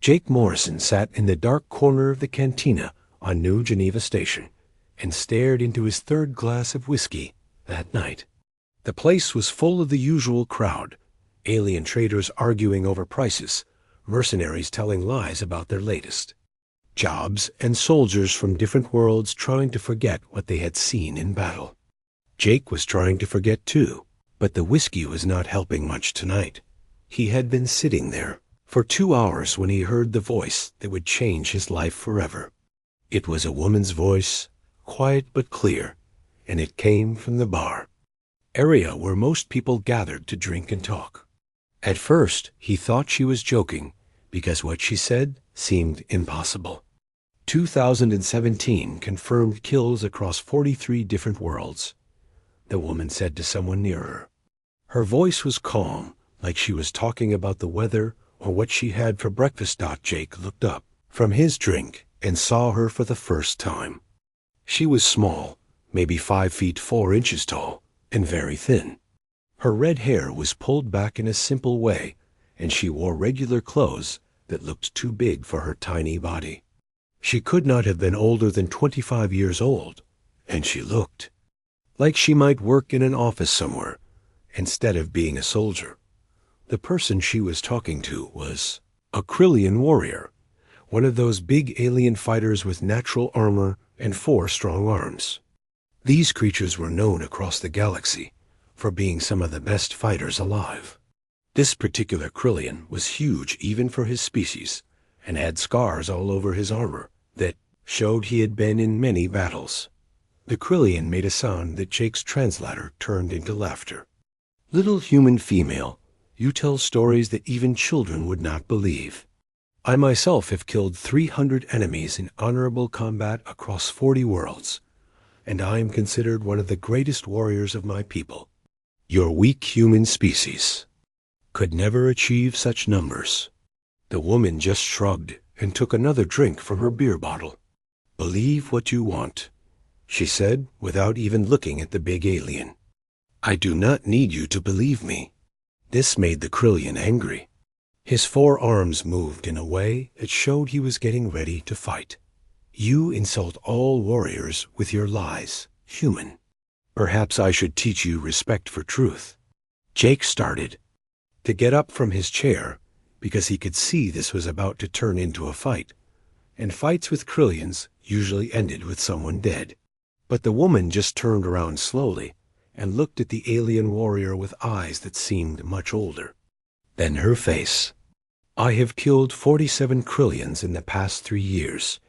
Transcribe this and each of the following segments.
Jake Morrison sat in the dark corner of the cantina on New Geneva Station and stared into his third glass of whiskey that night. The place was full of the usual crowd, alien traders arguing over prices, mercenaries telling lies about their latest jobs, and soldiers from different worlds trying to forget what they had seen in battle. Jake was trying to forget too, but the whiskey was not helping much tonight. He had been sitting there for 2 hours when he heard the voice that would change his life forever. It was a woman's voice, quiet but clear, and it came from the bar, area where most people gathered to drink and talk. At first, he thought she was joking because what she said seemed impossible. 2017 confirmed kills across 43 different worlds, the woman said to someone near her. Her voice was calm, like she was talking about the weather or what she had for breakfast. Jake looked up from his drink and saw her for the first time. She was small, maybe 5 feet 4 inches tall, and very thin. Her red hair was pulled back in a simple way, and she wore regular clothes that looked too big for her tiny body. She could not have been older than 25 years old, and she looked like she might work in an office somewhere, instead of being a soldier. The person she was talking to was a Krillian warrior, one of those big alien fighters with natural armor and 4 strong arms. These creatures were known across the galaxy for being some of the best fighters alive. This particular Krillian was huge even for his species, and had scars all over his armor that showed he had been in many battles. The Krillian made a sound that Jake's translator turned into laughter. "Little human female, you tell stories that even children would not believe. I myself have killed 300 enemies in honorable combat across 40 worlds, and I am considered one of the greatest warriors of my people. Your weak human species could never achieve such numbers." The woman just shrugged and took another drink from her beer bottle. "Believe what you want," she said without even looking at the big alien. "I do not need you to believe me." This made the Krillian angry. His 4 arms moved in a way that showed he was getting ready to fight. "You insult all warriors with your lies, human. Perhaps I should teach you respect for truth." Jake started to get up from his chair because he could see this was about to turn into a fight, and fights with Krillians usually ended with someone dead. But the woman just turned around slowly and looked at the alien warrior with eyes that seemed much older. Then her face. "I have killed 47 Krillians in the past 3 years,"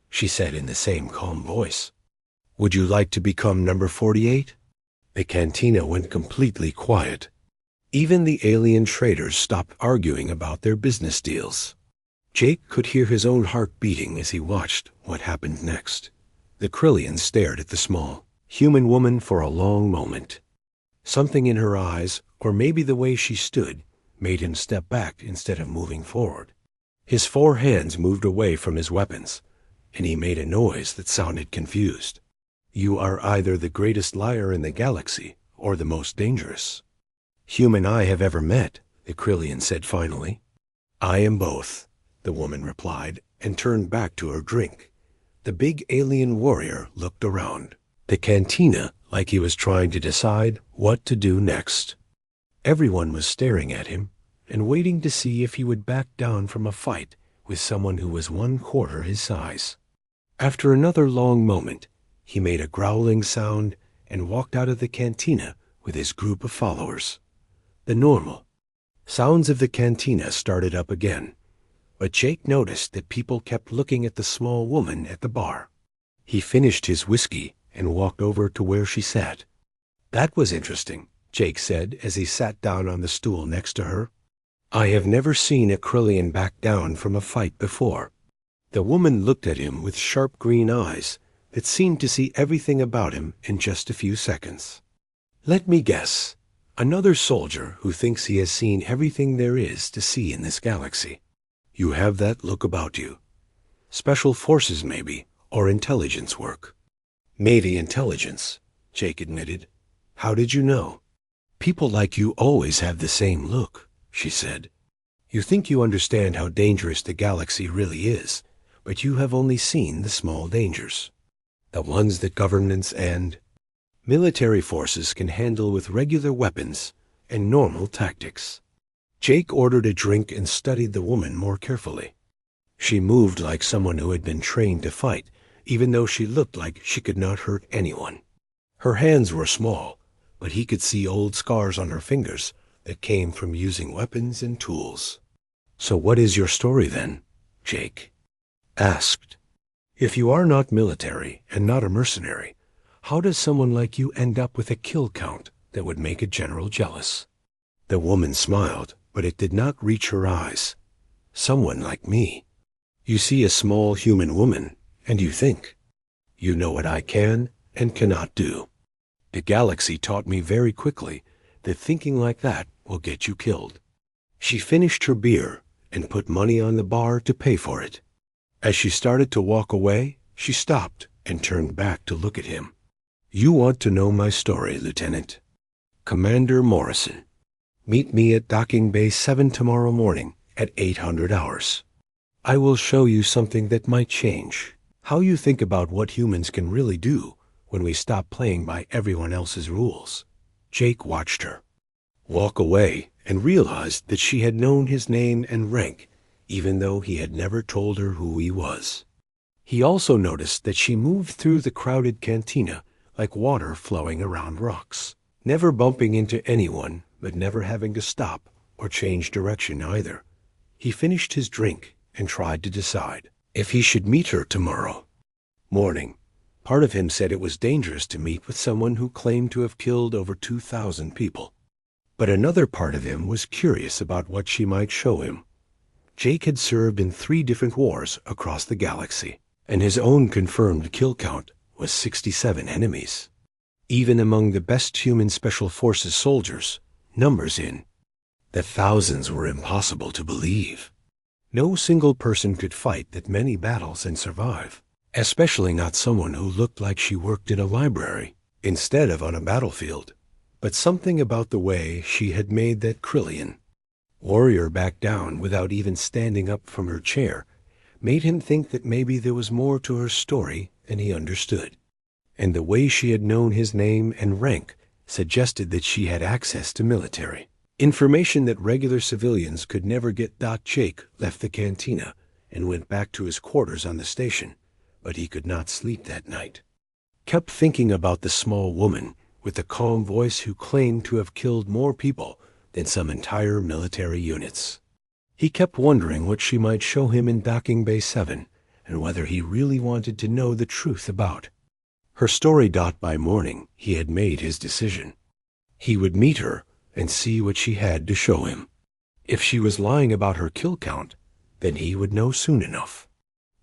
she said in the same calm voice. "Would you like to become number 48? The cantina went completely quiet. Even the alien traders stopped arguing about their business deals. Jake could hear his own heart beating as he watched what happened next. The Krillian stared at the small, human woman for a long moment. Something in her eyes, or maybe the way she stood, made him step back instead of moving forward. His 4 hands moved away from his weapons, and he made a noise that sounded confused. "You are either the greatest liar in the galaxy or the most dangerous human I have ever met," the Krillian said finally. "I am both," the woman replied, and turned back to her drink. The big alien warrior looked around the cantina like he was trying to decide what to do next. Everyone was staring at him and waiting to see if he would back down from a fight with someone who was 1/4 his size. After another long moment, he made a growling sound and walked out of the cantina with his group of followers. The normal sounds of the cantina started up again, but Jake noticed that people kept looking at the small woman at the bar. He finished his whiskey and walked over to where she sat. "That was interesting," Jake said as he sat down on the stool next to her. "I have never seen a Krillian back down from a fight before." The woman looked at him with sharp green eyes that seemed to see everything about him in just a few seconds. "Let me guess. Another soldier who thinks he has seen everything there is to see in this galaxy. You have that look about you. Special forces, maybe, or intelligence work." "Maybe intelligence," Jake admitted. "How did you know?" "People like you always have the same look," she said. You think you understand how dangerous the galaxy really is, but you have only seen the small dangers, the ones that governments and military forces can handle with regular weapons and normal tactics. Jake ordered a drink and studied the woman more carefully. She moved like someone who had been trained to fight, even though she looked like she could not hurt anyone. Her hands were small, but he could see old scars on her fingers that came from using weapons and tools. "So what is your story then?" Jake asked. "If you are not military and not a mercenary, how does someone like you end up with a kill count that would make a general jealous?" The woman smiled, but it did not reach her eyes. "Someone like me. You see a small human woman, and you think, you know what I can and cannot do. The galaxy taught me very quickly that thinking like that will get you killed." She finished her beer and put money on the bar to pay for it. As she started to walk away, she stopped and turned back to look at him. "You want to know my story, Lieutenant Commander Morrison. Meet me at Docking Bay 7 tomorrow morning at 800 hours. I will show you something that might change how you think about what humans can really do when we stop playing by everyone else's rules." Jake watched her walk away and realized that she had known his name and rank, even though he had never told her who he was. He also noticed that she moved through the crowded cantina like water flowing around rocks, never bumping into anyone, but never having to stop or change direction either. He finished his drink and tried to decide if he should meet her tomorrow morning. Part of him said it was dangerous to meet with someone who claimed to have killed over 2,000 people. But another part of him was curious about what she might show him. Jake had served in 3 different wars across the galaxy, and his own confirmed kill count was 67 enemies. Even among the best human special forces soldiers, numbers in the thousands were impossible to believe. No single person could fight that many battles and survive, especially not someone who looked like she worked in a library instead of on a battlefield. But something about the way she had made that Krillian warrior back down without even standing up from her chair made him think that maybe there was more to her story than he understood. And the way she had known his name and rank suggested that she had access to military information that regular civilians could never get. Jake left the cantina and went back to his quarters on the station, but he could not sleep that night. Kept thinking about the small woman with the calm voice who claimed to have killed more people than some entire military units. He kept wondering what she might show him in Docking Bay 7 and whether he really wanted to know the truth about her story. By morning, he had made his decision. He would meet her and see what she had to show him. If she was lying about her kill count, then he would know soon enough.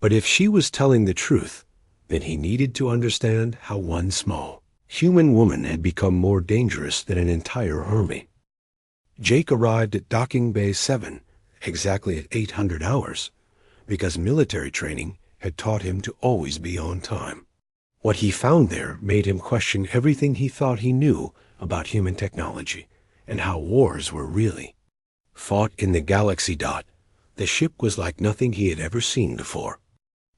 But if she was telling the truth, then he needed to understand how one small human woman had become more dangerous than an entire army. Jake arrived at Docking Bay 7 exactly at 800 hours because military training had taught him to always be on time. What he found there made him question everything he thought he knew about human technology and how wars were really fought in the galaxy. The ship was like nothing he had ever seen before.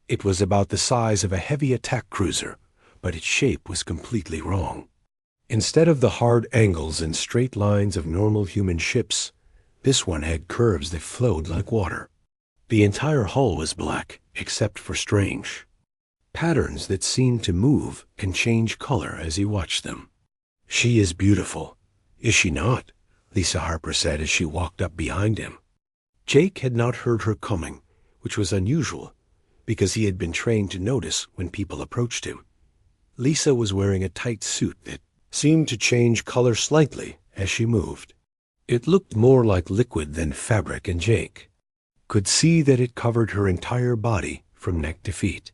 It was about the size of a heavy attack cruiser, but its shape was completely wrong. Instead of the hard angles and straight lines of normal human ships, this one had curves that flowed like water. The entire hull was black, except for strange patterns that seemed to move and change color as he watched them. "She is beautiful, is she not?" Lisa Harper said as she walked up behind him. Jake had not heard her coming, which was unusual, because he had been trained to notice when people approached him. Lisa was wearing a tight suit that seemed to change color slightly as she moved. It looked more like liquid than fabric, and Jake could see that it covered her entire body from neck to feet.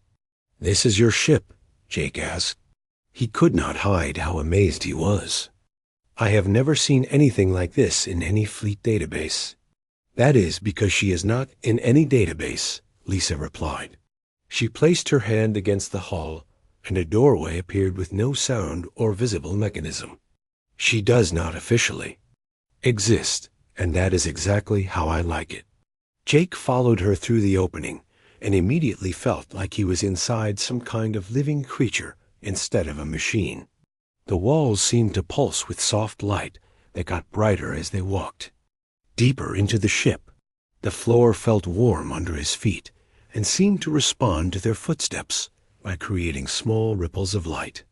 "This is your ship?" Jake asked. He could not hide how amazed he was. "I have never seen anything like this in any fleet database." "That is because she is not in any database," Lisa replied. She placed her hand against the hull, and a doorway appeared with no sound or visible mechanism. "She does not officially exist And that is exactly how I like it. Jake followed her through the opening and immediately felt like he was inside some kind of living creature instead of a machine. The walls seemed to pulse with soft light that got brighter as they walked deeper into the ship. The floor felt warm under his feet and seemed to respond to their footsteps by creating small ripples of light.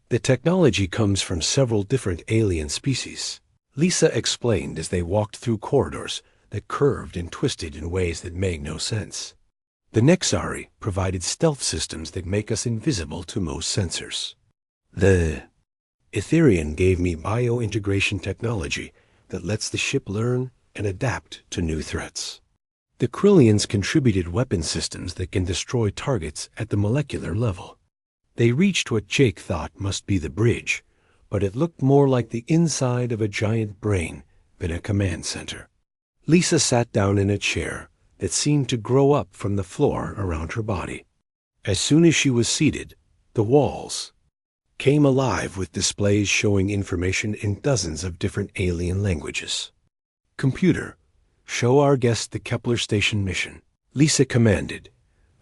The technology comes from several different alien species, Lisa explained as they walked through corridors that curved and twisted in ways that made no sense. The Nexari provided stealth systems that make us invisible to most sensors. The Etherian gave me bio-integration technology that lets the ship learn and adapt to new threats. The Krillians contributed weapon systems that can destroy targets at the molecular level. They reached what Jake thought must be the bridge, but it looked more like the inside of a giant brain than a command center. Lisa sat down in a chair that seemed to grow up from the floor around her body. As soon as she was seated, the walls came alive with displays showing information in dozens of different alien languages. Computer, show our guest the Kepler station mission, Lisa commanded.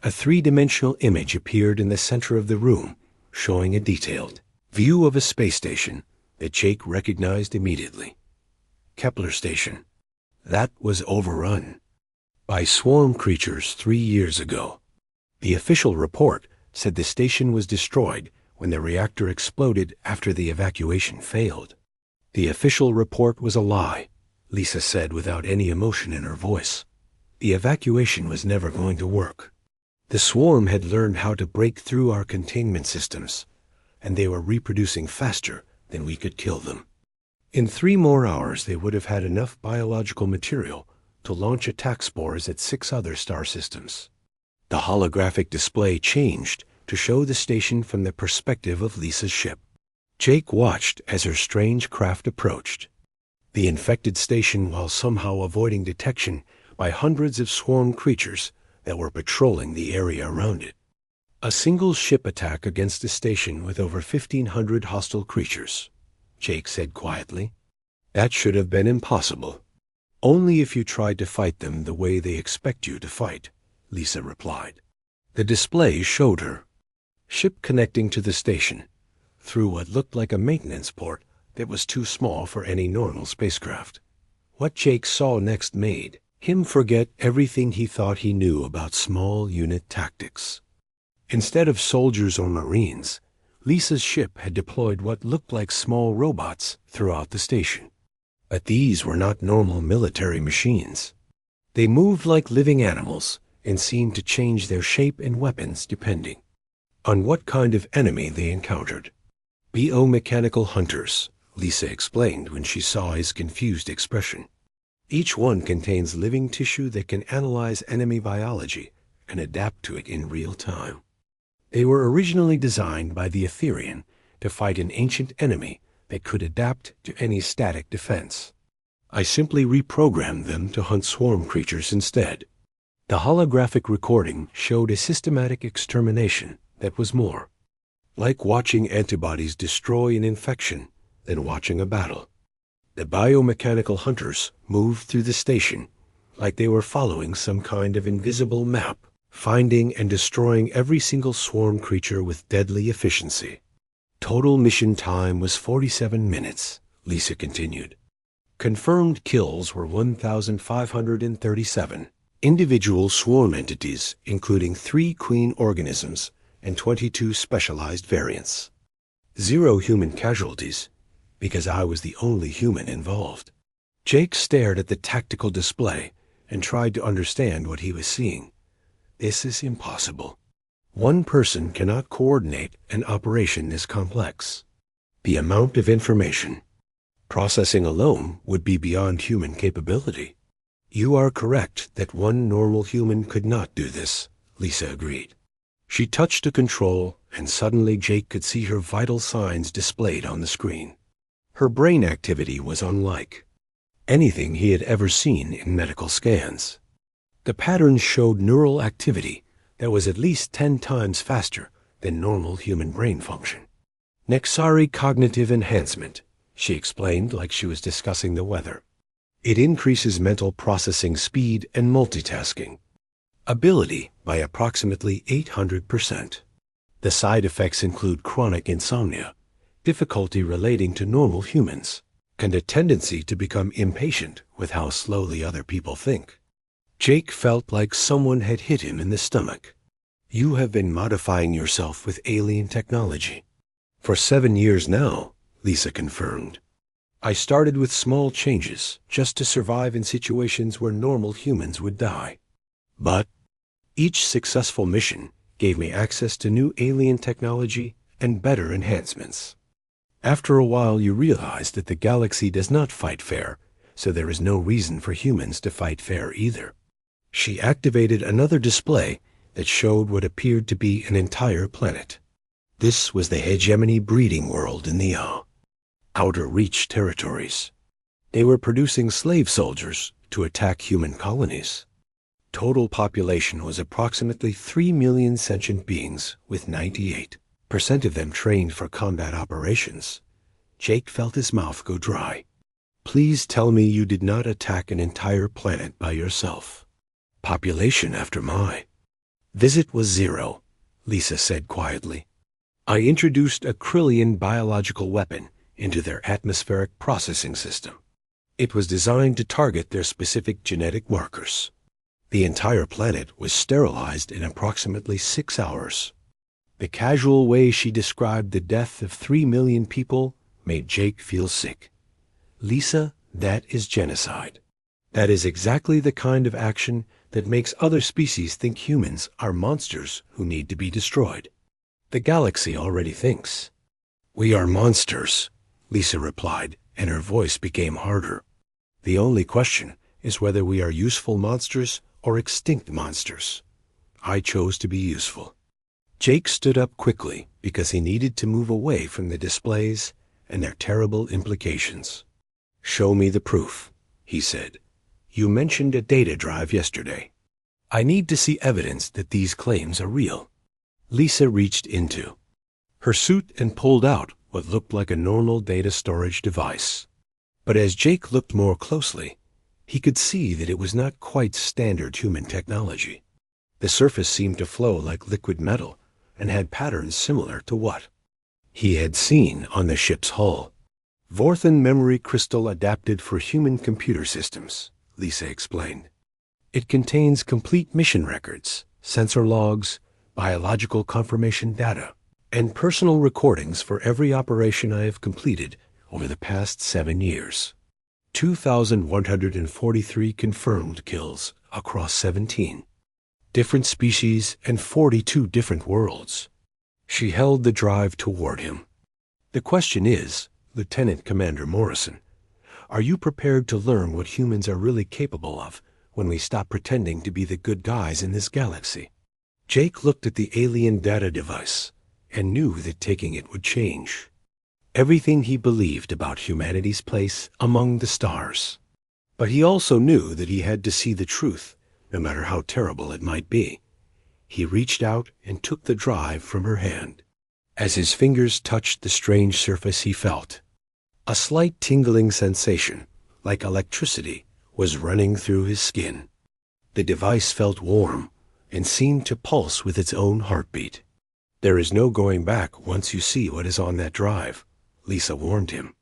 A three-dimensional image appeared in the center of the room, showing a detailed view of a space station that Jake recognized immediately. Kepler station. That was overrun by swarm creatures 3 years ago. The official report said the station was destroyed when the reactor exploded after the evacuation failed. The official report was a lie, Lisa said without any emotion in her voice. The evacuation was never going to work. The swarm had learned how to break through our containment systems, and they were reproducing faster than we could kill them. In 3 more hours, they would have had enough biological material to launch attack spores at 6 other star systems. The holographic display changed to show the station from the perspective of Lisa's ship. Jake watched as her strange craft approached the infected station while somehow avoiding detection by hundreds of swarm creatures that were patrolling the area around it. A single ship attack against a station with over 1,500 hostile creatures, Jake said quietly. That should have been impossible. Only if you tried to fight them the way they expect you to fight, Lisa replied. The display showed her ship connecting to the station through what looked like a maintenance port that was too small for any normal spacecraft. What Jake saw next made him forget everything he thought he knew about small unit tactics. Instead of soldiers or marines, Lisa's ship had deployed what looked like small robots throughout the station. But these were not normal military machines. They moved like living animals and seemed to change their shape and weapons depending on what kind of enemy they encountered. Biomechanical hunters, Lisa explained when she saw his confused expression. Each one contains living tissue that can analyze enemy biology and adapt to it in real time. They were originally designed by the Etherian to fight an ancient enemy that could adapt to any static defense. I simply reprogrammed them to hunt swarm creatures instead. The holographic recording showed a systematic extermination that was more like watching antibodies destroy an infection than watching a battle. The biomechanical hunters moved through the station like they were following some kind of invisible map, finding and destroying every single swarm creature with deadly efficiency. Total mission time was 47 minutes, Lisa continued. Confirmed kills were 1,537. Individual swarm entities, including 3 queen organisms and 22 specialized variants. 0 human casualties, because I was the only human involved. Jake stared at the tactical display and tried to understand what he was seeing. This is impossible. One person cannot coordinate an operation this complex. The amount of information processing alone would be beyond human capability. You are correct that one normal human could not do this, Lisa agreed. She touched a control, and suddenly Jake could see her vital signs displayed on the screen. Her brain activity was unlike anything he had ever seen in medical scans. The patterns showed neural activity that was at least 10 times faster than normal human brain function. Nexari cognitive enhancement, she explained like she was discussing the weather. It increases mental processing speed and multitasking ability by approximately 800%. The side effects include chronic insomnia, difficulty relating to normal humans, and a tendency to become impatient with how slowly other people think. Jake felt like someone had hit him in the stomach. You have been modifying yourself with alien technology. For 7 years now, Lisa confirmed. I started with small changes just to survive in situations where normal humans would die. But each successful mission gave me access to new alien technology and better enhancements. After a while, you realize that the galaxy does not fight fair, so there is no reason for humans to fight fair either. She activated another display that showed what appeared to be an entire planet. This was the hegemony breeding world in the outer reach territories. They were producing slave soldiers to attack human colonies. Total population was approximately 3 million sentient beings, with 98% of them trained for combat operations. Jake felt his mouth go dry. Please tell me you did not attack an entire planet by yourself. Population after my visit was 0, Lisa said quietly. I introduced a Krillian biological weapon into their atmospheric processing system. It was designed to target their specific genetic markers. The entire planet was sterilized in approximately 6 hours. The casual way she described the death of 3 million people made Jake feel sick. Lisa, that is genocide. That is exactly the kind of action that makes other species think humans are monsters who need to be destroyed. The galaxy already thinks. We are monsters, Lisa replied, and her voice became harder. The only question is whether we are useful monsters or extinct monsters. I chose to be useful. Jake stood up quickly because he needed to move away from the displays and their terrible implications. Show me the proof, he said. You mentioned a data drive yesterday. I need to see evidence that these claims are real. Lisa reached into her suit and pulled out what looked like a normal data storage device. But as Jake looked more closely, he could see that it was not quite standard human technology. The surface seemed to flow like liquid metal and had patterns similar to what he had seen on the ship's hull. Vorthan memory crystal adapted for human computer systems, Lisa explained. It contains complete mission records, sensor logs, biological confirmation data, and personal recordings for every operation I have completed over the past 7 years. 2,143 confirmed kills across 17 different species and 42 different worlds. She held the drive toward him. The question is, Lieutenant Commander Morrison, are you prepared to learn what humans are really capable of when we stop pretending to be the good guys in this galaxy? Jake looked at the alien data device and knew that taking it would change everything he believed about humanity's place among the stars. But he also knew that he had to see the truth, no matter how terrible it might be. He reached out and took the drive from her hand. As his fingers touched the strange surface, he felt a slight tingling sensation, like electricity, was running through his skin. The device felt warm and seemed to pulse with its own heartbeat. There is no going back once you see what is on that drive, Lisa warned him.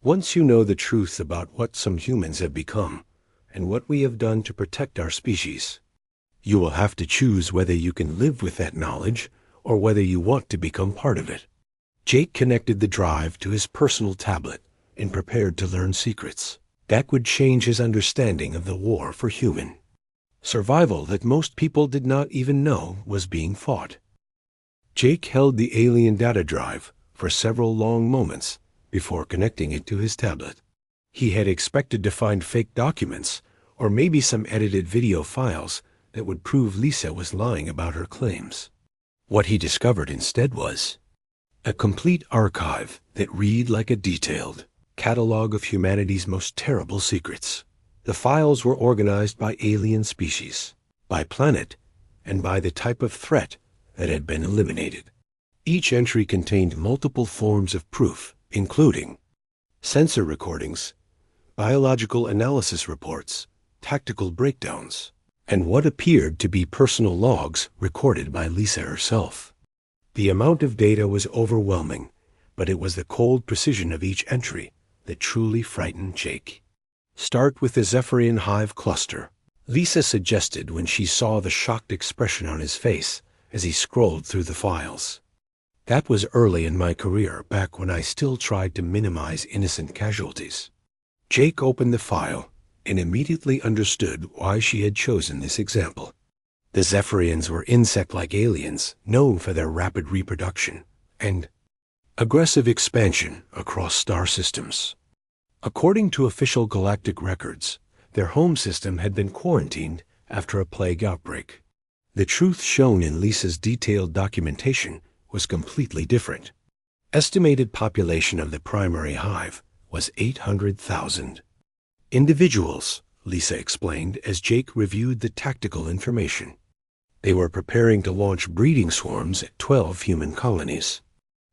Once you know the truth about what some humans have become and what we have done to protect our species, you will have to choose whether you can live with that knowledge or whether you want to become part of it. Jake connected the drive to his personal tablet and prepared to learn secrets that would change his understanding of the war for human survival that most people did not even know was being fought. Jake held the alien data drive for several long moments before connecting it to his tablet. He had expected to find fake documents or maybe some edited video files that would prove Lisa was lying about her claims. What he discovered instead was a complete archive that read like a detailed catalog of humanity's most terrible secrets. The files were organized by alien species, by planet, and by the type of threat that had been eliminated. Each entry contained multiple forms of proof, including sensor recordings, biological analysis reports, tactical breakdowns, and what appeared to be personal logs recorded by Lisa herself. The amount of data was overwhelming, but it was the cold precision of each entry that truly frightened Jake. "Start with the Zephyrian hive cluster," Lisa suggested when she saw the shocked expression on his face as he scrolled through the files. That was early in my career, back when I still tried to minimize innocent casualties. Jake opened the file and immediately understood why she had chosen this example. The Zephyrians were insect-like aliens known for their rapid reproduction and aggressive expansion across star systems. According to official galactic records, their home system had been quarantined after a plague outbreak. The truth shown in Lisa's detailed documentation was completely different. Estimated population of the primary hive was 800,000 individuals, Lisa explained as Jake reviewed the tactical information. They were preparing to launch breeding swarms at 12 human colonies.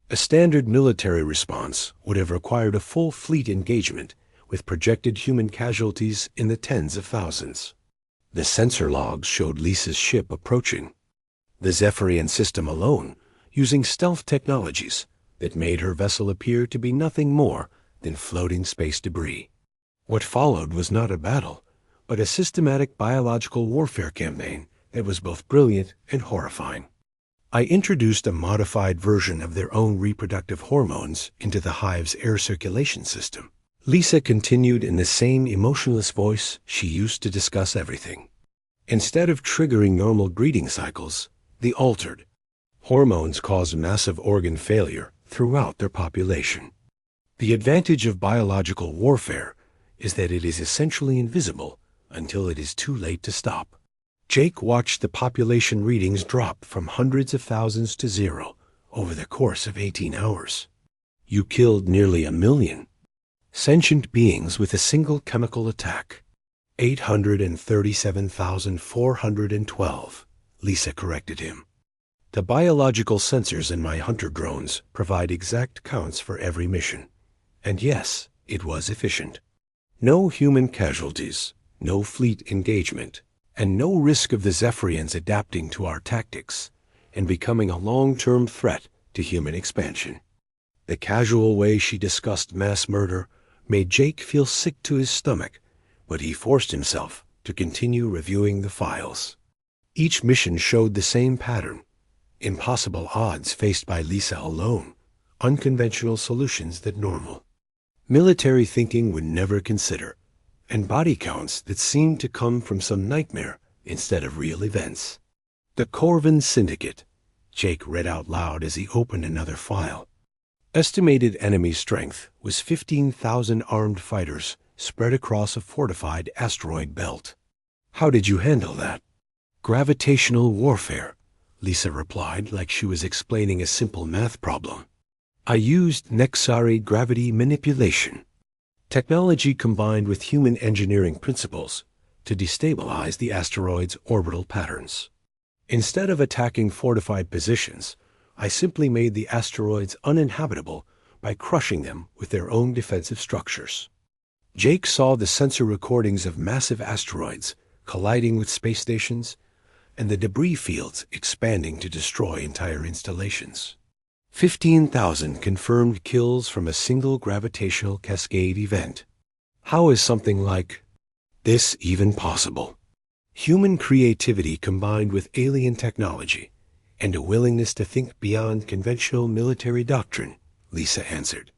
A standard military response would have required a full fleet engagement with projected human casualties in the tens of thousands. The sensor logs showed Lisa's ship approaching. The Zephyrian system alone, using stealth technologies that made her vessel appear to be nothing more than floating space debris. What followed was not a battle, but a systematic biological warfare campaign that was both brilliant and horrifying. I introduced a modified version of their own reproductive hormones into the hive's air circulation system. Lisa continued in the same emotionless voice she used to discuss everything. Instead of triggering normal breeding cycles, the altered hormones caused massive organ failure throughout their population. The advantage of biological warfare is that it is essentially invisible until it is too late to stop. Jake watched the population readings drop from hundreds of thousands to zero over the course of 18 hours. You killed nearly 1 million sentient beings with a single chemical attack. 837,412, Lisa corrected him. The biological sensors in my hunter drones provide exact counts for every mission. And yes, it was efficient. No human casualties, no fleet engagement, and no risk of the Zephyrians adapting to our tactics and becoming a long-term threat to human expansion. The casual way she discussed mass murder made Jake feel sick to his stomach, but he forced himself to continue reviewing the files. Each mission showed the same pattern: impossible odds faced by Lisa alone, unconventional solutions that normal military thinking would never consider, and body counts that seemed to come from some nightmare instead of real events. The Corvin Syndicate, Jake read out loud as he opened another file. Estimated enemy strength was 15,000 armed fighters spread across a fortified asteroid belt. How did you handle that? Gravitational warfare, Lisa replied like she was explaining a simple math problem. I used Nexari gravity manipulation, technology combined with human engineering principles to destabilize the asteroid's orbital patterns. Instead of attacking fortified positions, I simply made the asteroids uninhabitable by crushing them with their own defensive structures. Jake saw the sensor recordings of massive asteroids colliding with space stations and the debris fields expanding to destroy entire installations. 15,000 confirmed kills from a single gravitational cascade event. How is something like this even possible? Human creativity combined with alien technology and a willingness to think beyond conventional military doctrine, Lisa answered.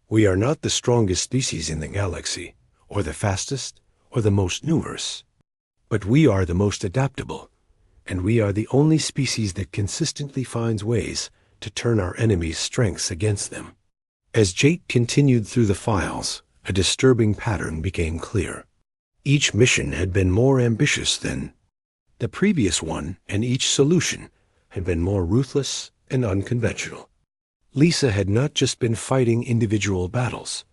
We are not the strongest species in the galaxy, or the fastest, or the most numerous. But we are the most adaptable, and we are the only species that consistently finds ways to turn our enemies' strengths against them. As Jake continued through the files, a disturbing pattern became clear. Each mission had been more ambitious than the previous one, and each solution had been more ruthless and unconventional. Lisa had not just been fighting individual battles.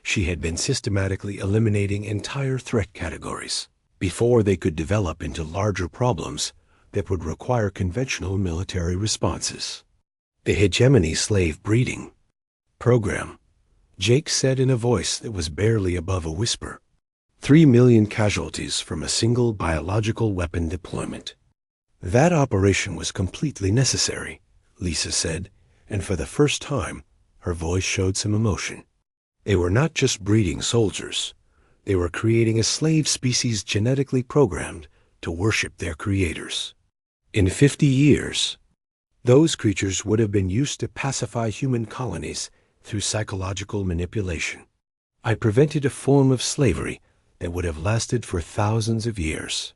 She had been systematically eliminating entire threat categories before they could develop into larger problems that would require conventional military responses. The hegemony slave breeding program Jake said in a voice that was barely above a whisper. 3 million casualties from a single biological weapon deployment. That operation was completely necessary, Lisa said, and for the first time, her voice showed some emotion. They were not just breeding soldiers. They were creating a slave species genetically programmed to worship their creators. In 50 years, those creatures would have been used to pacify human colonies through psychological manipulation. I prevented a form of slavery that would have lasted for thousands of years.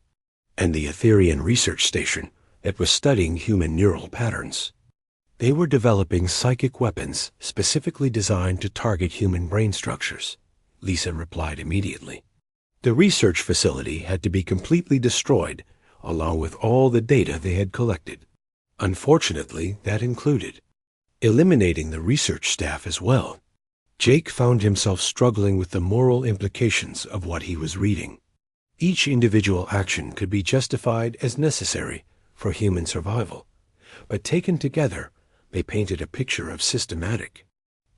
And the Etherian research station that was studying human neural patterns. They were developing psychic weapons specifically designed to target human brain structures, Lisa replied immediately. The research facility had to be completely destroyed, along with all the data they had collected. Unfortunately, that included eliminating the research staff as well. Jake found himself struggling with the moral implications of what he was reading. Each individual action could be justified as necessary for human survival, but taken together, they painted a picture of systematic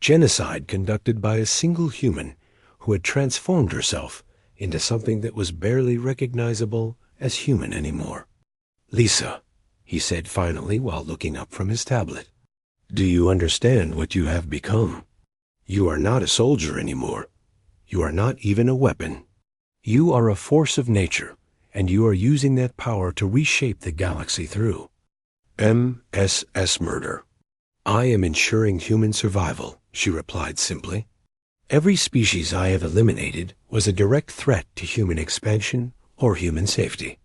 genocide conducted by a single human who had transformed herself into something that was barely recognizable as human anymore. Lisa, he said finally while looking up from his tablet, do you understand what you have become? You are not a soldier anymore. You are not even a weapon. You are a force of nature, and you are using that power to reshape the galaxy through MSS murder. I am ensuring human survival, she replied simply. Every species I have eliminated was a direct threat to human expansion or human safety.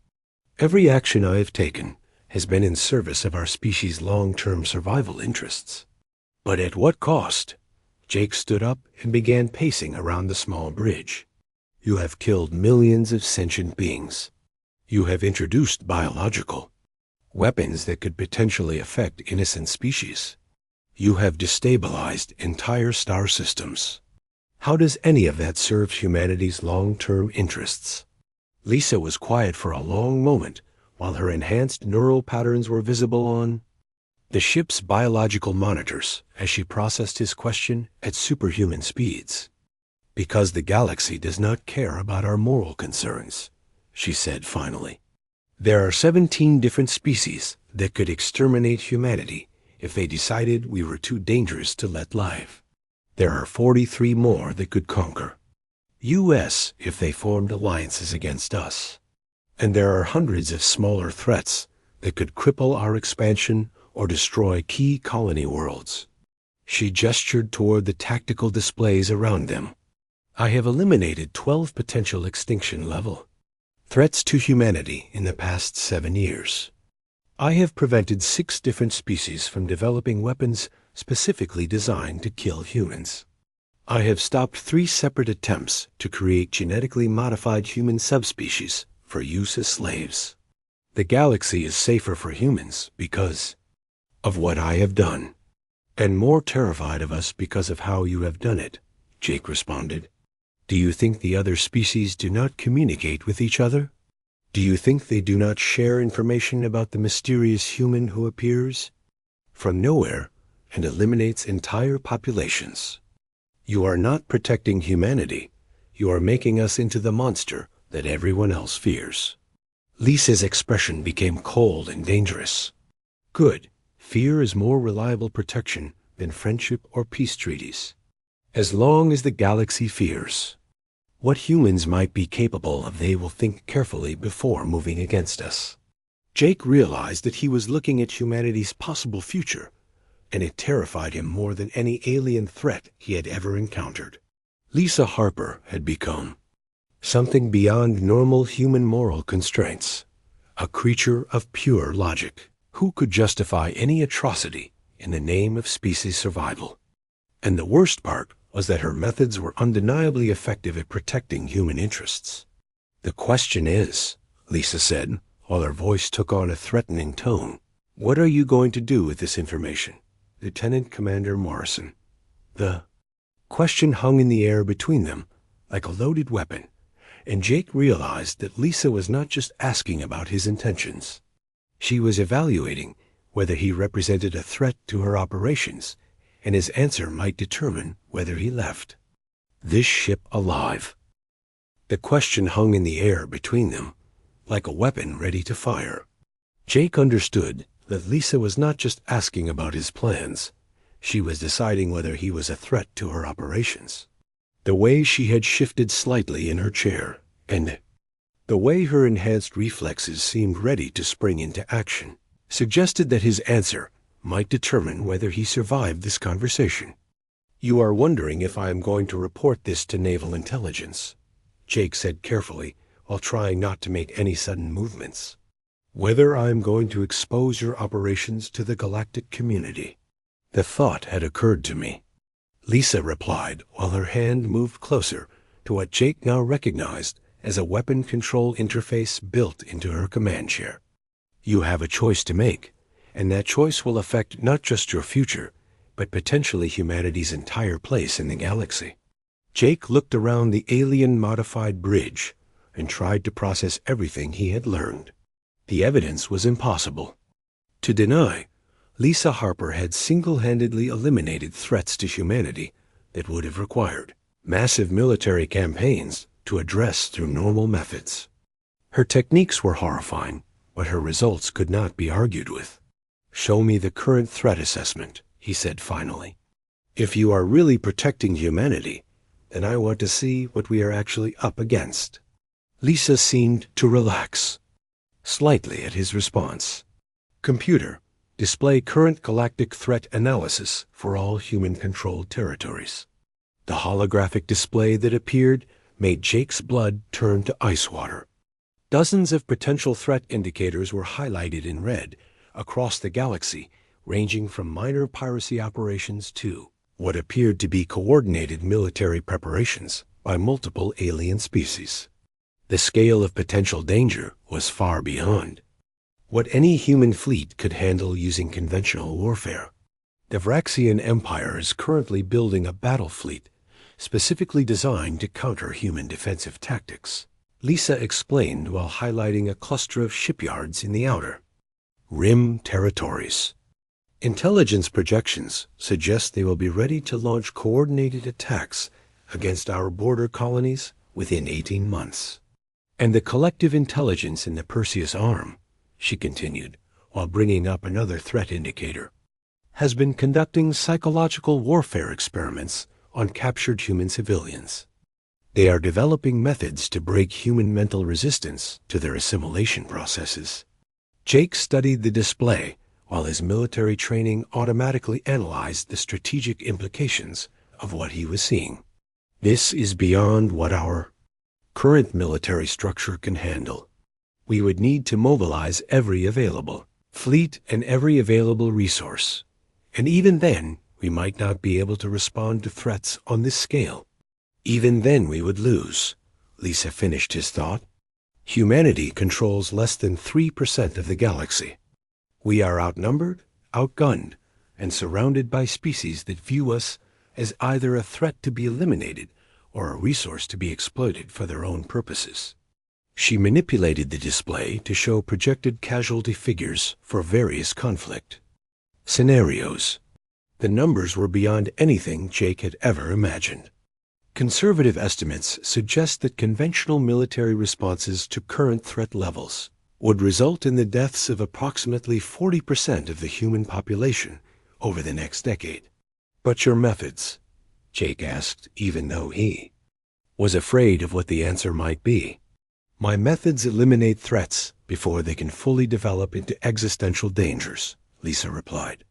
Every action I have taken has been in service of our species' long-term survival interests. But at what cost? Jake stood up and began pacing around the small bridge. You have killed millions of sentient beings. You have introduced biological weapons that could potentially affect innocent species. You have destabilized entire star systems. How does any of that serve humanity's long-term interests? Lisa was quiet for a long moment while her enhanced neural patterns were visible on the ship's biological monitors as she processed his question at superhuman speeds. Because the galaxy does not care about our moral concerns, she said finally. There are 17 different species that could exterminate humanity if they decided we were too dangerous to let live. There are 43 more that could conquer US if they formed alliances against us. And there are hundreds of smaller threats that could cripple our expansion or destroy key colony worlds. She gestured toward the tactical displays around them. I have eliminated 12 potential extinction level threats to humanity in the past 7 years. I have prevented 6 different species from developing weapons specifically designed to kill humans. I have stopped 3 separate attempts to create genetically modified human subspecies for use as slaves. The galaxy is safer for humans because of what I have done, and more terrified of us because of how you have done it, Jake responded. Do you think the other species do not communicate with each other? Do you think they do not share information about the mysterious human who appears from nowhere and eliminates entire populations? You are not protecting humanity. You are making us into the monster that everyone else fears. Lisa's expression became cold and dangerous. Good. Fear is more reliable protection than friendship or peace treaties. As long as the galaxy fears what humans might be capable of, they will think carefully before moving against us. Jake realized that he was looking at humanity's possible future, and it terrified him more than any alien threat he had ever encountered. Lisa Harper had become something beyond normal human moral constraints, a creature of pure logic, who could justify any atrocity in the name of species survival. And the worst part was that her methods were undeniably effective at protecting human interests. The question is, Lisa said, while her voice took on a threatening tone, what are you going to do with this information, Lieutenant Commander Morrison? The question hung in the air between them like a loaded weapon, and Jake realized that Lisa was not just asking about his intentions. She was evaluating whether he represented a threat to her operations and his answer might determine whether he left this ship alive. The question hung in the air between them, like a weapon ready to fire. Jake understood that Lisa was not just asking about his plans. She was deciding whether he was a threat to her operations. The way she had shifted slightly in her chair, and the way her enhanced reflexes seemed ready to spring into action, suggested that his answer might determine whether he survived this conversation. "You are wondering if I am going to report this to naval intelligence," Jake said carefully, while trying not to make any sudden movements. "Whether I am going to expose your operations to the galactic community." The thought had occurred to me, Lisa replied, while her hand moved closer to what Jake now recognized as a weapon control interface built into her command chair. "You have a choice to make, and that choice will affect not just your future, but potentially humanity's entire place in the galaxy." Jake looked around the alien-modified bridge and tried to process everything he had learned. The evidence was impossible to deny. Lisa Harper had single-handedly eliminated threats to humanity that would have required massive military campaigns to address through normal methods. Her techniques were horrifying, but her results could not be argued with. "Show me the current threat assessment," he said finally. "If you are really protecting humanity, then I want to see what we are actually up against." Lisa seemed to relax slightly at his response. "Computer, display current galactic threat analysis for all human-controlled territories." The holographic display that appeared made Jake's blood turn to ice water. Dozens of potential threat indicators were highlighted in red across the galaxy, ranging from minor piracy operations to what appeared to be coordinated military preparations by multiple alien species. The scale of potential danger was far beyond what any human fleet could handle using conventional warfare. The Vraxian Empire is currently building a battle fleet specifically designed to counter human defensive tactics, Lisa explained while highlighting a cluster of shipyards in the outer rim territories. "Intelligence projections suggest they will be ready to launch coordinated attacks against our border colonies within 18 months. And the collective intelligence in the Perseus Arm," she continued, while bringing up another threat indicator, "has been conducting psychological warfare experiments on captured human civilians. They are developing methods to break human mental resistance to their assimilation processes." Jake studied the display while his military training automatically analyzed the strategic implications of what he was seeing. "This is beyond what our current military structure can handle. We would need to mobilize every available fleet and every available resource. And even then, we might not be able to respond to threats on this scale. Even then we would lose," Lisa finished his thought. "Humanity controls less than 3% of the galaxy. We are outnumbered, outgunned, and surrounded by species that view us as either a threat to be eliminated or a resource to be exploited for their own purposes." She manipulated the display to show projected casualty figures for various conflict scenarios. The numbers were beyond anything Jake had ever imagined. Conservative estimates suggest that conventional military responses to current threat levels would result in the deaths of approximately 40% of the human population over the next decade. "But your methods?" Jake asked, even though he was afraid of what the answer might be. "My methods eliminate threats before they can fully develop into existential dangers," Lisa replied.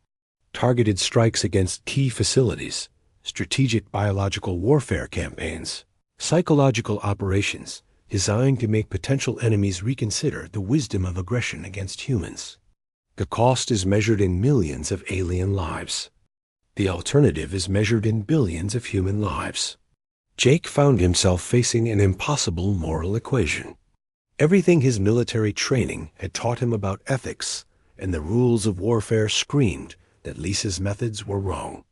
"Targeted strikes against key facilities, strategic biological warfare campaigns, psychological operations designed to make potential enemies reconsider the wisdom of aggression against humans. The cost is measured in millions of alien lives. The alternative is measured in billions of human lives." Jake found himself facing an impossible moral equation. Everything his military training had taught him about ethics and the rules of warfare screamed that Lisa's methods were wrong.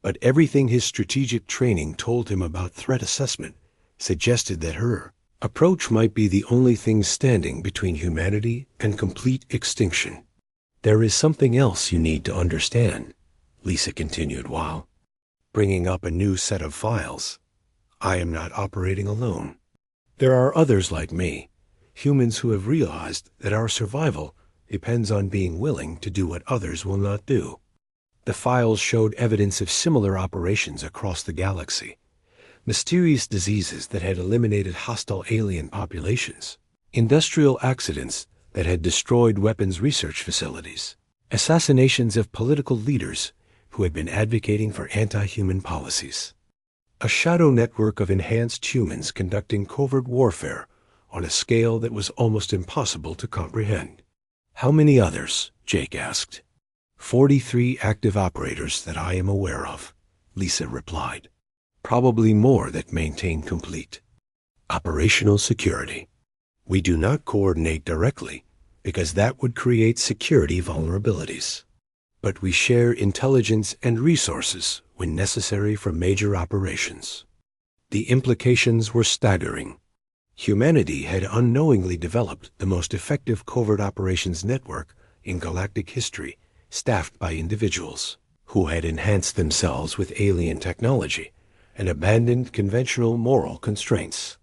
But everything his strategic training told him about threat assessment suggested that her approach might be the only thing standing between humanity and complete extinction. "There is something else you need to understand," Lisa continued while bringing up a new set of files. I am not operating alone. There are others like me, humans who have realized that our survival depends on being willing to do what others will not do. The files showed evidence of similar operations across the galaxy. Mysterious diseases that had eliminated hostile alien populations, industrial accidents that had destroyed weapons research facilities, assassinations of political leaders who had been advocating for anti-human policies. A shadow network of enhanced humans conducting covert warfare on a scale that was almost impossible to comprehend. How many others? Jake asked. 43 active operators that I am aware of, Lisa replied. Probably more that maintain complete operational security. We do not coordinate directly because that would create security vulnerabilities. But we share intelligence and resources when necessary for major operations. The implications were staggering. Humanity had unknowingly developed the most effective covert operations network in galactic history, staffed by individuals who had enhanced themselves with alien technology and abandoned conventional moral constraints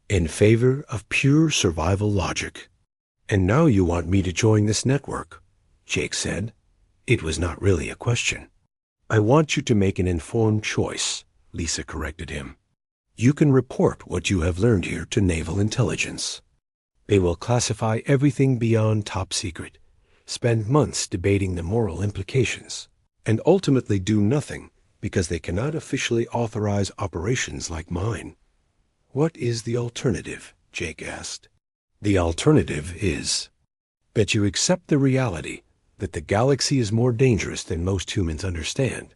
in favor of pure survival logic. And now you want me to join this network, Jake said. It was not really a question. I want you to make an informed choice, Lisa corrected him. You can report what you have learned here to Naval Intelligence. They will classify everything beyond top secret, spend months debating the moral implications, and ultimately do nothing because they cannot officially authorize operations like mine. What is the alternative? Jake asked. The alternative is that you accept the reality that the galaxy is more dangerous than most humans understand,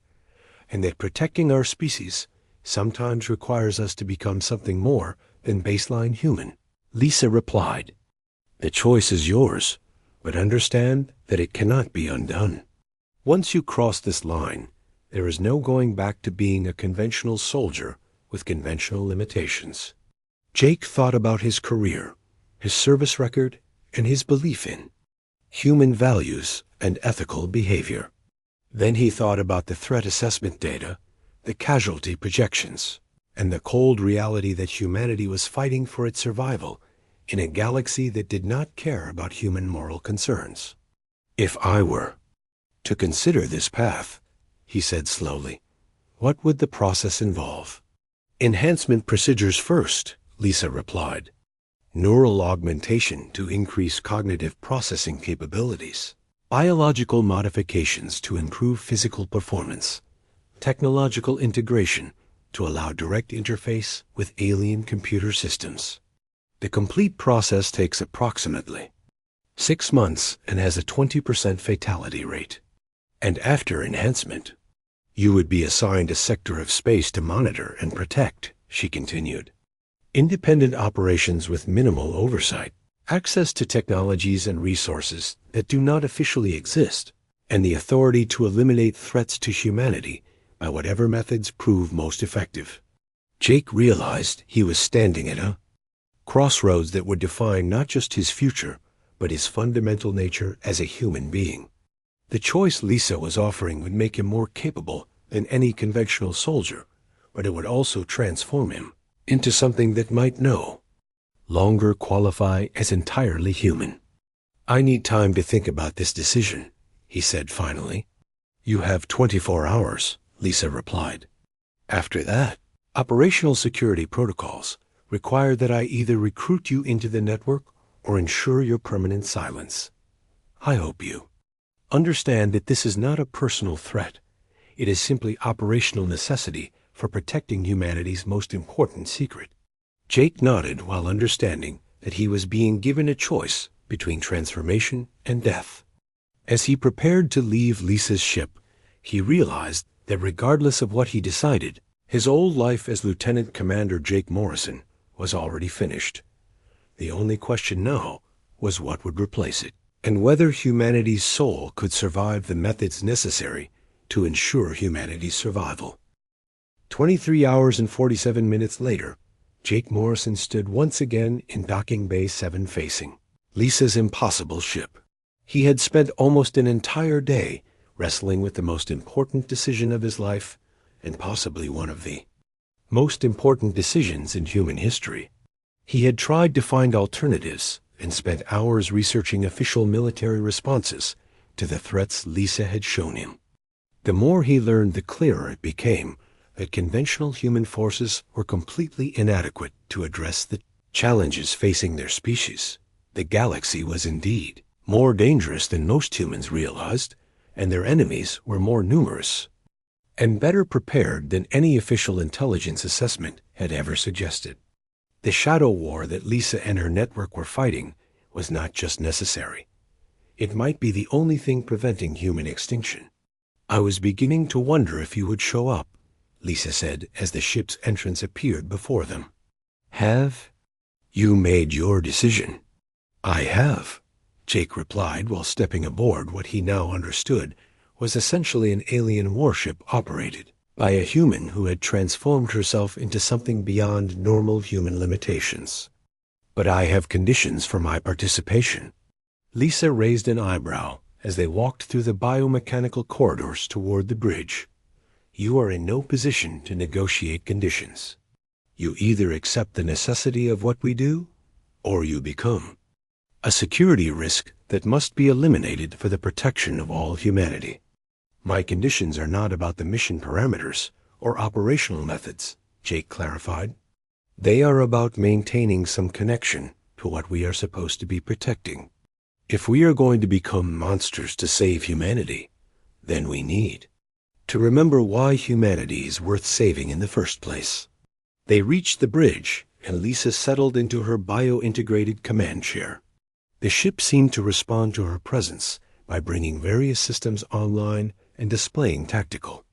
and that protecting our species sometimes requires us to become something more than baseline human. Lisa replied, The choice is yours, but understand that it cannot be undone. Once you cross this line, there is no going back to being a conventional soldier with conventional limitations. Jake thought about his career, his service record, and his belief in human values and ethical behavior. Then he thought about the threat assessment data, the casualty projections, and the cold reality that humanity was fighting for its survival in a galaxy that did not care about human moral concerns. If I were to consider this path, he said slowly, what would the process involve? Enhancement procedures first, Lisa replied. Neural augmentation to increase cognitive processing capabilities, biological modifications to improve physical performance, technological integration to allow direct interface with alien computer systems. The complete process takes approximately 6 months and has a 20% fatality rate. And after enhancement, you would be assigned a sector of space to monitor and protect, she continued. Independent operations with minimal oversight, access to technologies and resources that do not officially exist, and the authority to eliminate threats to humanity by whatever methods prove most effective. Jake realized he was standing at a crossroads that would define not just his future, but his fundamental nature as a human being. The choice Lisa was offering would make him more capable than any conventional soldier, but it would also transform him into something that might no longer qualify as entirely human. I need time to think about this decision, he said finally. You have 24 hours, Lisa replied. After that, operational security protocols require that I either recruit you into the network or ensure your permanent silence. I hope you understand that this is not a personal threat. It is simply operational necessity for protecting humanity's most important secret. Jake nodded while understanding that he was being given a choice between transformation and death. As he prepared to leave Lisa's ship, he realized that regardless of what he decided, his old life as Lieutenant Commander Jake Morrison was already finished. The only question now was what would replace it, and whether humanity's soul could survive the methods necessary to ensure humanity's survival. 23 hours and 47 minutes later, Jake Morrison stood once again in Docking Bay 7 facing Lisa's impossible ship. He had spent almost an entire day wrestling with the most important decision of his life, and possibly one of the most important decisions in human history. He had tried to find alternatives and spent hours researching official military responses to the threats Lisa had shown him. The more he learned, the clearer it became that conventional human forces were completely inadequate to address the challenges facing their species. The galaxy was indeed more dangerous than most humans realized, and their enemies were more numerous and better prepared than any official intelligence assessment had ever suggested. The shadow war that Lisa and her network were fighting was not just necessary. It might be the only thing preventing human extinction. "I was beginning to wonder if you would show up," Lisa said as the ship's entrance appeared before them. "Have you made your decision?" "I have," Jake replied while stepping aboard what he now understood was essentially an alien warship operated by a human who had transformed herself into something beyond normal human limitations. "But I have conditions for my participation." Lisa raised an eyebrow as they walked through the biomechanical corridors toward the bridge. "You are in no position to negotiate conditions. You either accept the necessity of what we do, or you become a security risk that must be eliminated for the protection of all humanity. My conditions are not about the mission parameters or operational methods," Jake clarified. "They are about maintaining some connection to what we are supposed to be protecting. If we are going to become monsters to save humanity, then we need to remember why humanity is worth saving in the first place." They reached the bridge, and Lisa settled into her bio-integrated command chair. The ship seemed to respond to her presence by bringing various systems online and displaying tactical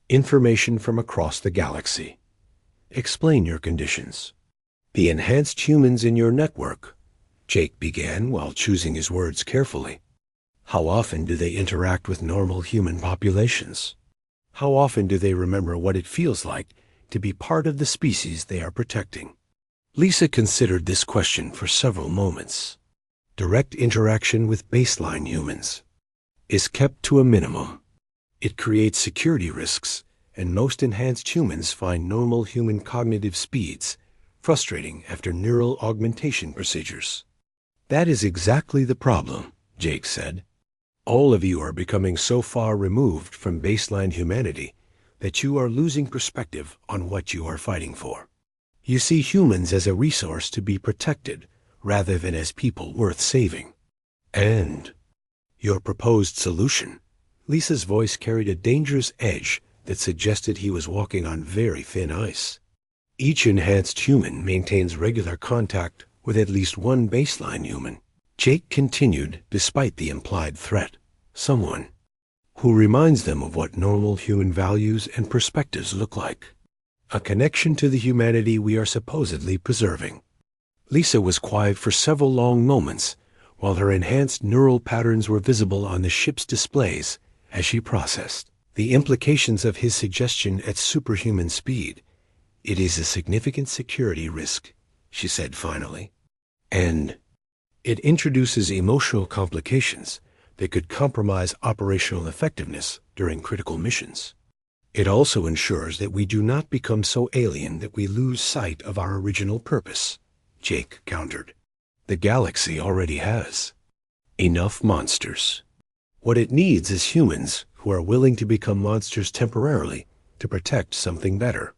information from across the galaxy. "Explain your conditions." "The enhanced humans in your network," Jake began while choosing his words carefully. "How often do they interact with normal human populations? How often do they remember what it feels like to be part of the species they are protecting?" Lisa considered this question for several moments. "Direct interaction with baseline humans is kept to a minimum. It creates security risks, and most enhanced humans find normal human cognitive speeds frustrating after neural augmentation procedures." "That is exactly the problem," Jake said. "All of you are becoming so far removed from baseline humanity that you are losing perspective on what you are fighting for. You see humans as a resource to be protected rather than as people worth saving. And your proposed solution," Lisa's voice carried a dangerous edge that suggested he was walking on very thin ice. "Each enhanced human maintains regular contact with at least one baseline human," Jake continued despite the implied threat. "Someone who reminds them of what normal human values and perspectives look like. A connection to the humanity we are supposedly preserving." Lisa was quiet for several long moments while her enhanced neural patterns were visible on the ship's displays as she processed the implications of his suggestion at superhuman speed. "It is a significant security risk," she said finally, "and it introduces emotional complications that could compromise operational effectiveness during critical missions. It also ensures that we do not become so alien that we lose sight of our original purpose," Jake countered. "The galaxy already has enough monsters. What it needs is humans who are willing to become monsters temporarily to protect something better."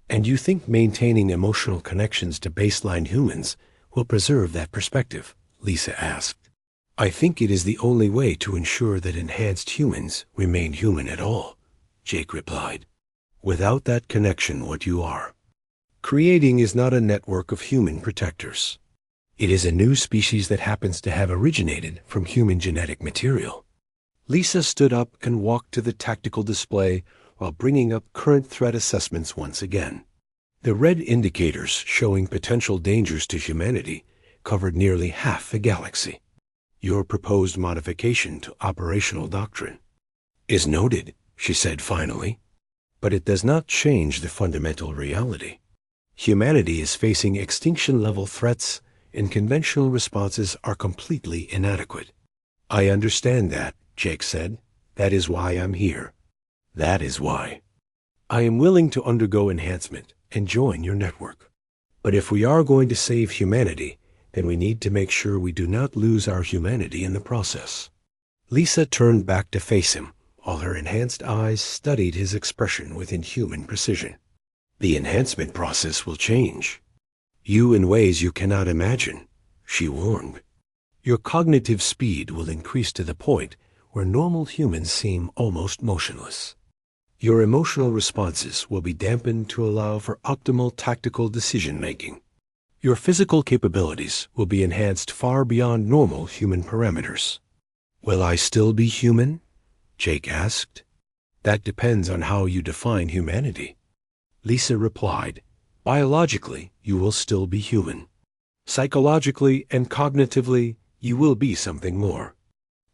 "And you think maintaining emotional connections to baseline humans will preserve that perspective?" Lisa asked. "I think it is the only way to ensure that enhanced humans remain human at all," Jake replied. "Without that connection, what you are creating is not a network of human protectors. It is a new species that happens to have originated from human genetic material." Lisa stood up and walked to the tactical display while bringing up current threat assessments once again. The red indicators showing potential dangers to humanity covered nearly half the galaxy. "Your proposed modification to operational doctrine is noted," she said finally, "but it does not change the fundamental reality. Humanity is facing extinction-level threats, and conventional responses are completely inadequate." "I understand that," Jake said, That is why I'm here. That is why. I am willing to undergo enhancement and join your network. But if we are going to save humanity, then we need to make sure we do not lose our humanity in the process. Lisa turned back to face him, while her enhanced eyes studied his expression with inhuman precision. The enhancement process will change you in ways you cannot imagine, she warned. Your cognitive speed will increase to the point where normal humans seem almost motionless. Your emotional responses will be dampened to allow for optimal tactical decision-making. Your physical capabilities will be enhanced far beyond normal human parameters. Will I still be human? Jake asked. That depends on how you define humanity. Lisa replied, biologically, you will still be human. Psychologically and cognitively, you will be something more.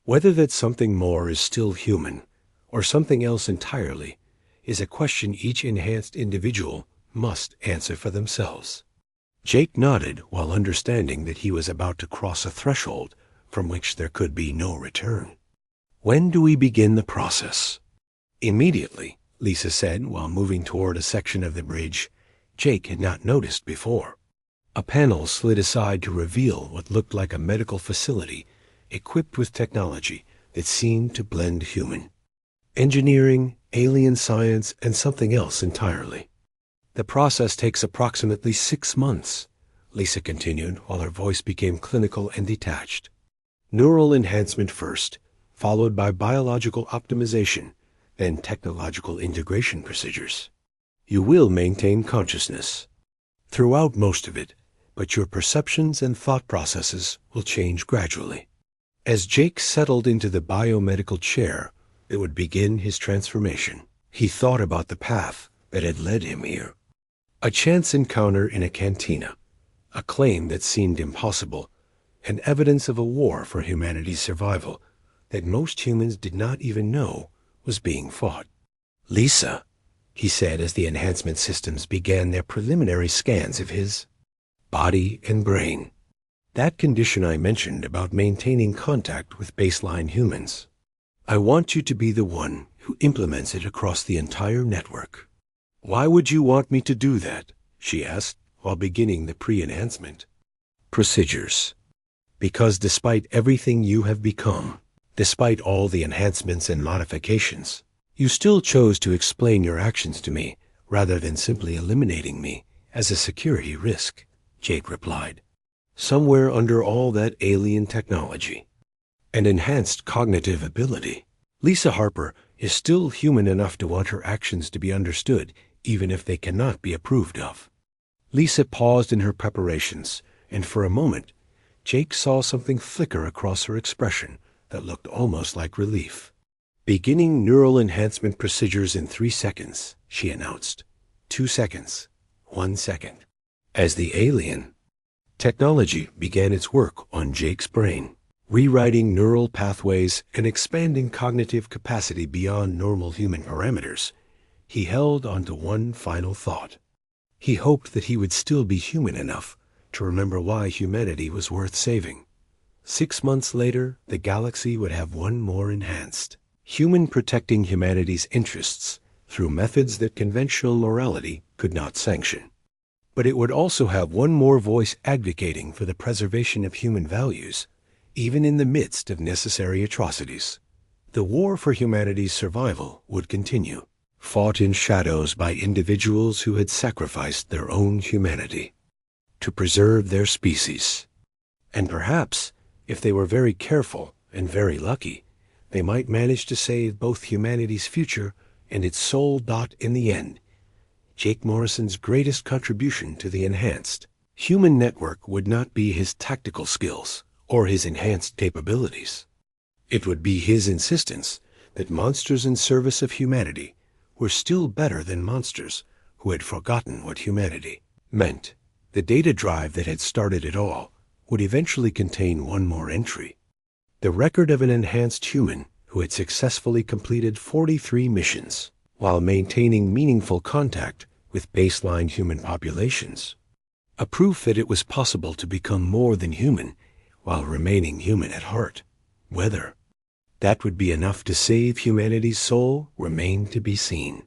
Whether that something more is still human, or something else entirely, is a question each enhanced individual must answer for themselves. Jake nodded while understanding that he was about to cross a threshold from which there could be no return. When do we begin the process? Immediately, Lisa said while moving toward a section of the bridge Jake had not noticed before. A panel slid aside to reveal what looked like a medical facility equipped with technology that seemed to blend human. Engineering, alien science, and something else entirely. The process takes approximately 6 months, Lisa continued while her voice became clinical and detached. Neural enhancement first, followed by biological optimization, then technological integration procedures. You will maintain consciousness throughout most of it, but your perceptions and thought processes will change gradually. As Jake settled into the biomedical chair that would begin his transformation, he thought about the path that had led him here. A chance encounter in a cantina, a claim that seemed impossible, and evidence of a war for humanity's survival that most humans did not even know was being fought. Lisa, he said as the enhancement systems began their preliminary scans of his body and brain. That condition I mentioned about maintaining contact with baseline humans. I want you to be the one who implements it across the entire network. Why would you want me to do that? She asked while beginning the pre-enhancement procedures. Because despite everything you have become, despite all the enhancements and modifications, you still chose to explain your actions to me rather than simply eliminating me as a security risk, Jake replied. Somewhere under all that alien technology and enhanced cognitive ability, Lisa Harper is still human enough to want her actions to be understood even if they cannot be approved of. Lisa paused in her preparations, and for a moment, Jake saw something flicker across her expression that looked almost like relief. Beginning neural enhancement procedures in 3 seconds, she announced. 2 seconds. 1 second. As the alien technology began its work on Jake's brain, rewriting neural pathways and expanding cognitive capacity beyond normal human parameters, he held onto one final thought. He hoped that he would still be human enough to remember why humanity was worth saving. 6 months later, the galaxy would have one more enhanced human protecting humanity's interests through methods that conventional morality could not sanction. But it would also have one more voice advocating for the preservation of human values, even in the midst of necessary atrocities. The war for humanity's survival would continue, fought in shadows by individuals who had sacrificed their own humanity to preserve their species. And perhaps, if they were very careful and very lucky, they might manage to save both humanity's future and its soul. In the end, Jake Morrison's greatest contribution to the enhanced human network would not be his tactical skills or his enhanced capabilities. It would be his insistence that monsters in service of humanity were still better than monsters who had forgotten what humanity meant. The data drive that had started it all would eventually contain one more entry. The record of an enhanced human who had successfully completed 43 missions while maintaining meaningful contact with baseline human populations. A proof that it was possible to become more than human while remaining human at heart. Whether that would be enough to save humanity's soul remained to be seen.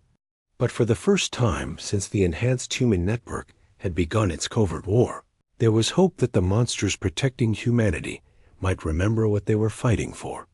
But for the first time since the enhanced human network had begun its covert war, there was hope that the monsters protecting humanity might remember what they were fighting for.